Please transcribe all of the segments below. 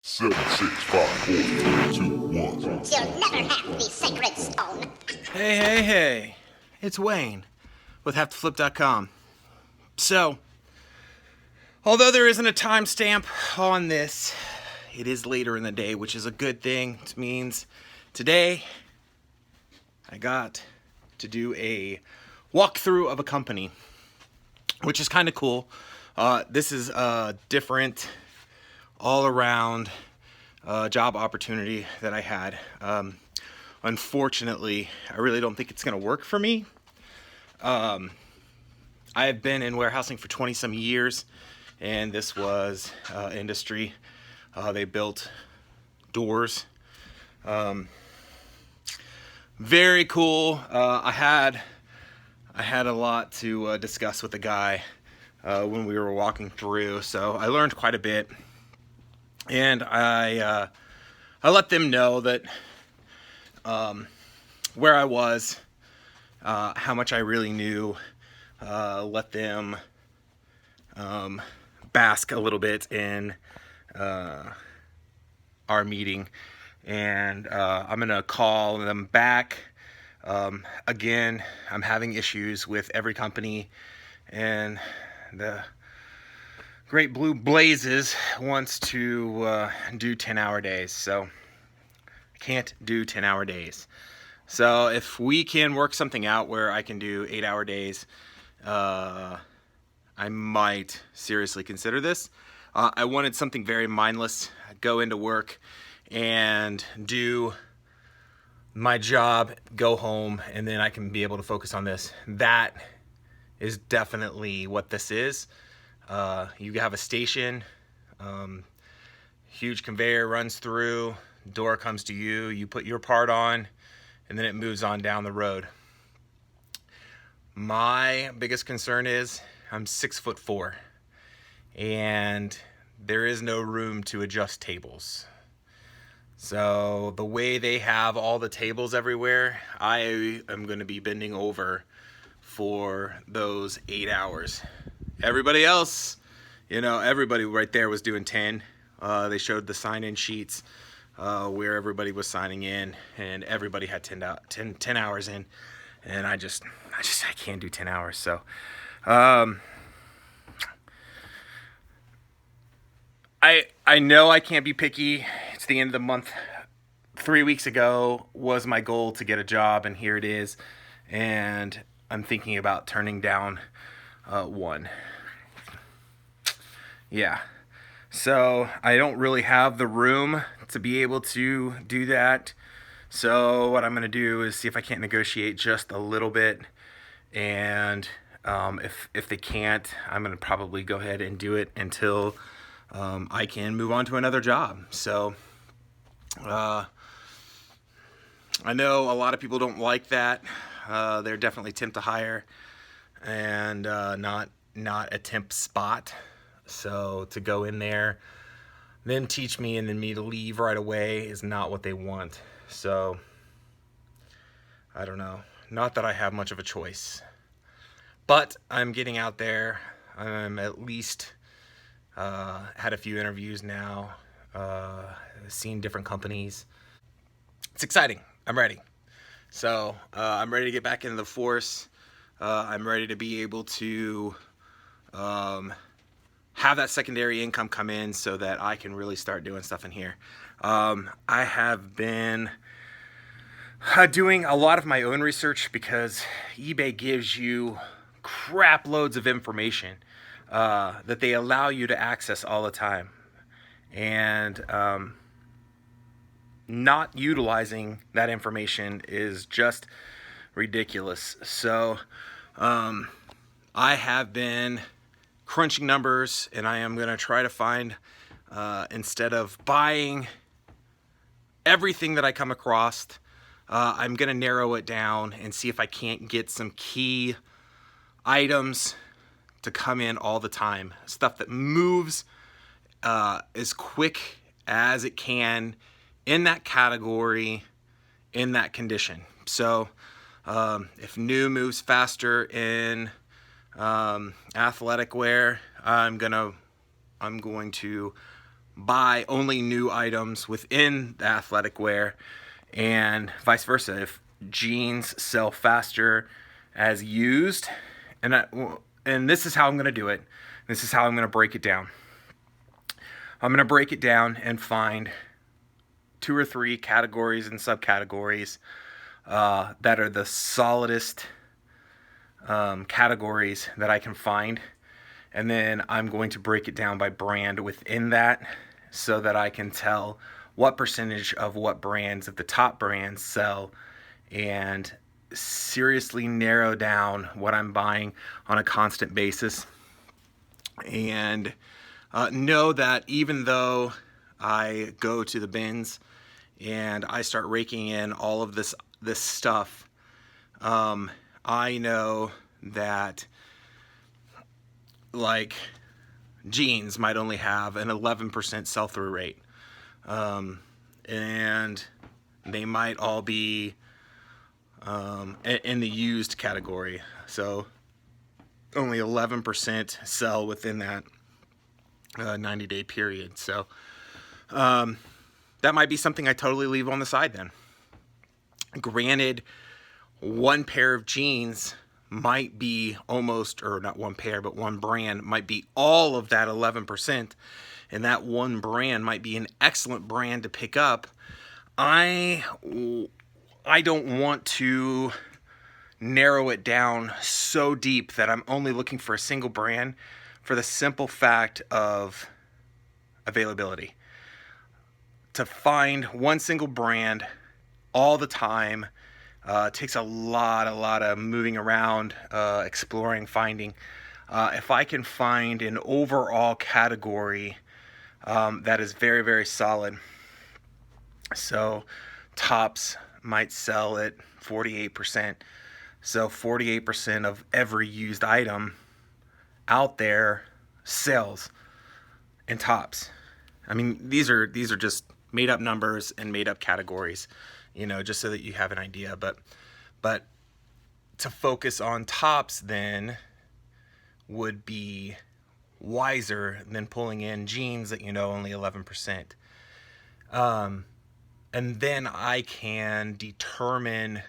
Seven, 6, 5, 4, 3, 2, 1. You'll never have the sacred stone. Hey, it's Wayne with HaveToFlip.com. So, although there isn't a timestamp on this, it is later in the day, which is a good thing. It means today I got to do a walkthrough of a company, which is kind of cool. This is a different all-around job opportunity that I had. Unfortunately, I really don't think it's going to work for me. I have been in warehousing for 20 some years, and this was industry. They built doors. Very cool. I had a lot to discuss with the guy when we were walking through, so I learned quite a bit. And I let them know that where I was, how much I really knew. Let them bask a little bit in our meeting, and I'm gonna call them back. Again, I'm having issues with every company, and the Great Blue Blazes wants to do 10-hour days, so I can't do 10-hour days. So if we can work something out where I can do 8-hour days, I might seriously consider this. I wanted something very mindless. Go into work and do my job, go home, and then I can be able to focus on this. That is definitely what this is. You have a station, huge conveyor runs through, door comes to you, you put your part on, and then it moves on down the road. My biggest concern is I'm 6'4", and there is no room to adjust tables. So the way they have all the tables everywhere, I am going to be bending over for those 8 hours. Everybody else, everybody right there was doing 10. They showed the sign-in sheets where everybody was signing in, and everybody had 10 hours in, and I can't do 10 hours. So I know I can't be picky. It's the end of the month. 3 weeks ago was my goal to get a job, and here it is, and I'm thinking about turning down one. Yeah, so I don't really have the room to be able to do that. So what I'm going to do is see if I can't negotiate just a little bit, and if they can't, I'm going to probably go ahead and do it until I can move on to another job. So I know a lot of people don't like that. They're definitely temp to hire, and not a temp spot. So to go in there, then teach me, and then me to leave right away is not what they want. So I don't know. Not that I have much of a choice, but I'm getting out there. I'm at least had a few interviews now, seen different companies. It's exciting. I'm ready. So I'm ready to get back into the force. I'm ready to be able to have that secondary income come in so that I can really start doing stuff in here. I have been doing a lot of my own research because eBay gives you crap loads of information that they allow you to access all the time. And not utilizing that information is just ridiculous. So I have been crunching numbers, and I am going to try to find, instead of buying everything that I come across, I'm going to narrow it down and see if I can't get some key items to come in all the time. Stuff that moves as quick as it can in that category, in that condition. So if new moves faster in athletic wear, I'm going to buy only new items within the athletic wear, and vice versa. If jeans sell faster as used, and this is how I'm going to do it. This is how I'm going to break it down. I'm going to break it down and find 2 or 3 categories and subcategories that are the solidest categories that I can find. And then I'm going to break it down by brand within that so that I can tell what percentage of what brands of the top brands sell, and seriously narrow down what I'm buying on a constant basis. And know that even though I go to the bins and I start raking in all of this stuff, I know that like jeans might only have an 11% sell-through rate, and they might all be in the used category, so only 11% sell within that 90-day period. So that might be something I totally leave on the side then. Granted, one pair of jeans might be almost, or not one pair, but one brand might be all of that 11%, and that one brand might be an excellent brand to pick up. I don't want to narrow it down so deep that I'm only looking for a single brand, for the simple fact of availability. To find one single brand all the time takes a lot of moving around, exploring, finding. If I can find an overall category that is very solid, so tops might sell at 48%. So 48% of every used item out there sells in tops. I mean, these are just made up numbers and made up categories, just so that you have an idea. But to focus on tops then would be wiser than pulling in jeans that only 11%. And then I can determine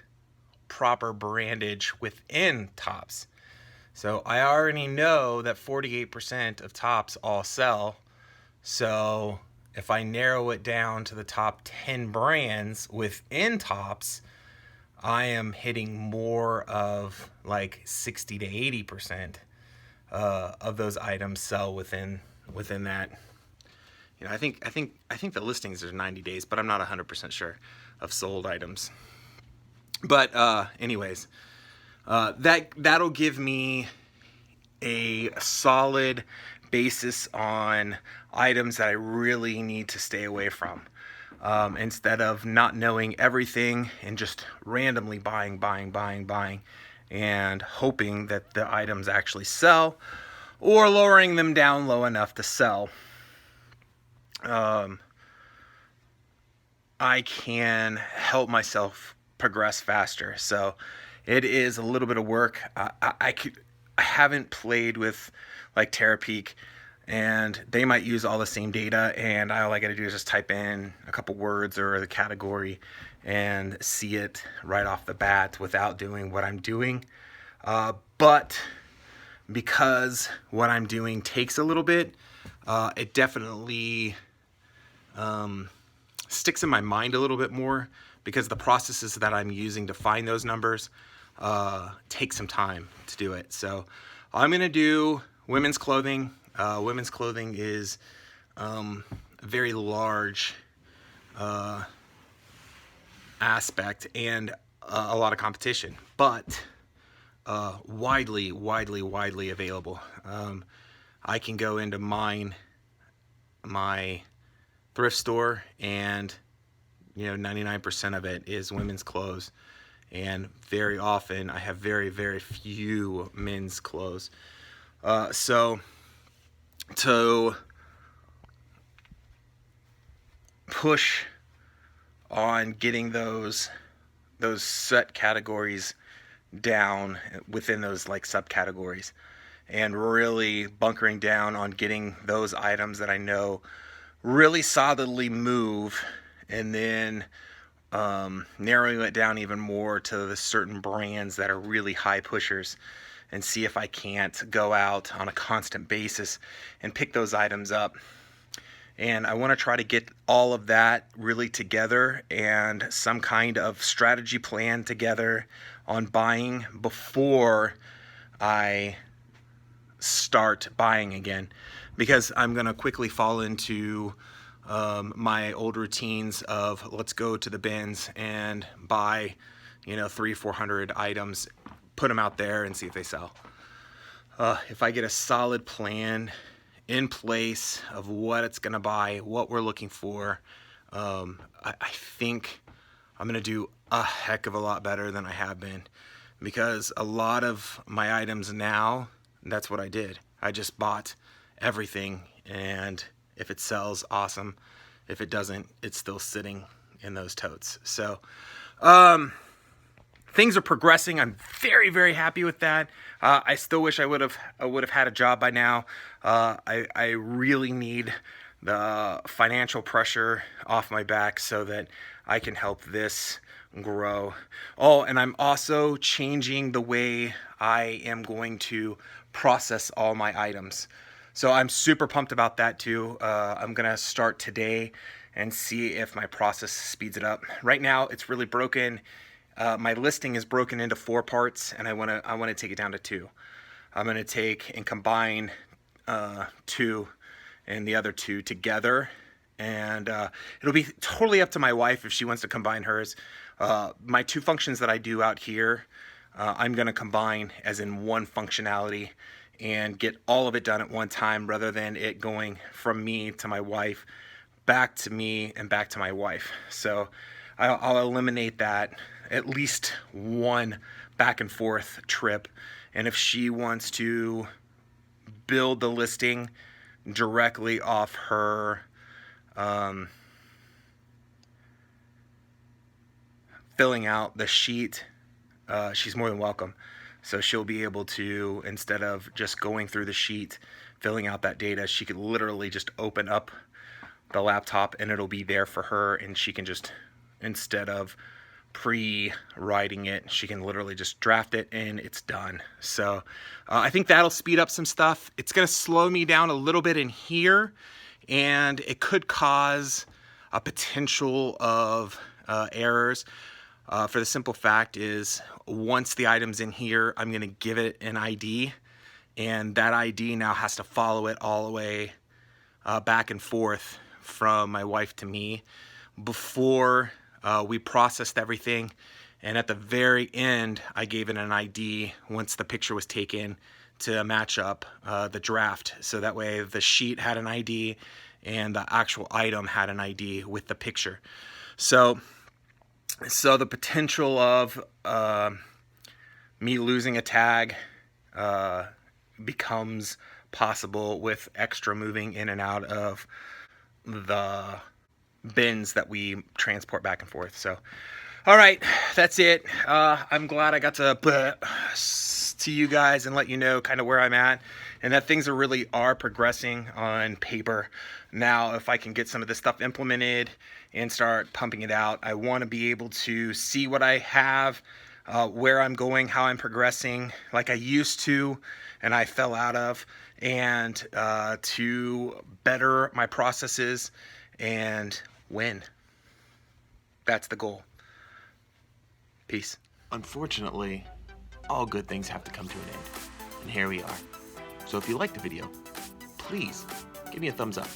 proper brandage within tops. So I already know that 48% of tops all sell. So if I narrow it down to the top 10 brands within tops, I am hitting more of like 60 to 80% of those items sell within that. I think the listings are 90 days, but I'm not 100% sure of sold items. But anyways, that'll give me a solid basis on items that I really need to stay away from, instead of not knowing everything and just randomly buying and hoping that the items actually sell, or lowering them down low enough to sell. I can help myself progress faster. So it is a little bit of work. I haven't played with like Terapeak, and they might use all the same data, and all I got to do is just type in a couple words or the category and see it right off the bat without doing what I'm doing. But because what I'm doing takes a little bit, it definitely sticks in my mind a little bit more, because the processes that I'm using to find those numbers take some time to do it. So I'm going to do women's clothing. Women's clothing is a very large aspect and a lot of competition, but widely available. I can go into my thrift store, and 99% of it is women's clothes, and very often I have very few men's clothes. So to push on getting those set categories down within those like subcategories, and really bunkering down on getting those items that I know really solidly move, and then narrowing it down even more to the certain brands that are really high pushers, and see if I can't go out on a constant basis and pick those items up. And I want to try to get all of that really together and some kind of strategy plan together on buying before I start buying again, because I'm going to quickly fall into my old routines of let's go to the bins and buy 300-400 items, put them out there and see if they sell. If I get a solid plan in place of what it's gonna buy, what we're looking for, I think I'm gonna do a heck of a lot better than I have been, because a lot of my items now, that's what I did. I just bought everything, and if it sells, awesome. If it doesn't, it's still sitting in those totes. So things are progressing. I'm very, very happy with that. I still wish I would have had a job by now. I really need the financial pressure off my back so that I can help this grow. Oh, and I'm also changing the way I am going to process all my items. So I'm super pumped about that too. I'm gonna start today and see if my process speeds it up. Right now, it's really broken. My listing is broken into 4 parts, and I wanna take it down to 2. I'm gonna take and combine 2 and the other 2 together, and it'll be totally up to my wife if she wants to combine hers. My 2 functions that I do out here, I'm gonna combine as in one functionality and get all of it done at one time, rather than it going from me to my wife, back to me, and back to my wife. So I'll eliminate that, at least one back and forth trip. And if she wants to build the listing directly off her filling out the sheet, she's more than welcome. So she'll be able to, instead of just going through the sheet, filling out that data, she could literally just open up the laptop and it'll be there for her, and she can just, instead of pre-writing it, she can literally just draft it and it's done. So I think that'll speed up some stuff. It's gonna slow me down a little bit in here, and it could cause a potential of errors. For the simple fact is, once the item's in here, I'm gonna give it an ID, and that ID now has to follow it all the way back and forth from my wife to me before we processed everything. And at the very end, I gave it an ID once the picture was taken to match up the draft. So that way the sheet had an ID and the actual item had an ID with the picture. So the potential of me losing a tag becomes possible with extra moving in and out of the bins that we transport back and forth. So, all right, that's it. I'm glad I got to you guys and let you know kind of where I'm at, and that things really are progressing on paper. Now, if I can get some of this stuff implemented and start pumping it out, I want to be able to see what I have, where I'm going, how I'm progressing like I used to and I fell out of, and to better my processes and win. That's the goal. Peace. Unfortunately, all good things have to come to an end, and here we are. So if you liked the video, please give me a thumbs up.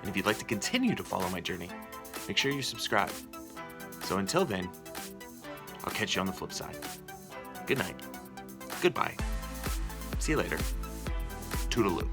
And if you'd like to continue to follow my journey, make sure you subscribe. So until then, I'll catch you on the flip side. Good night. Goodbye. See you later. Toodaloo.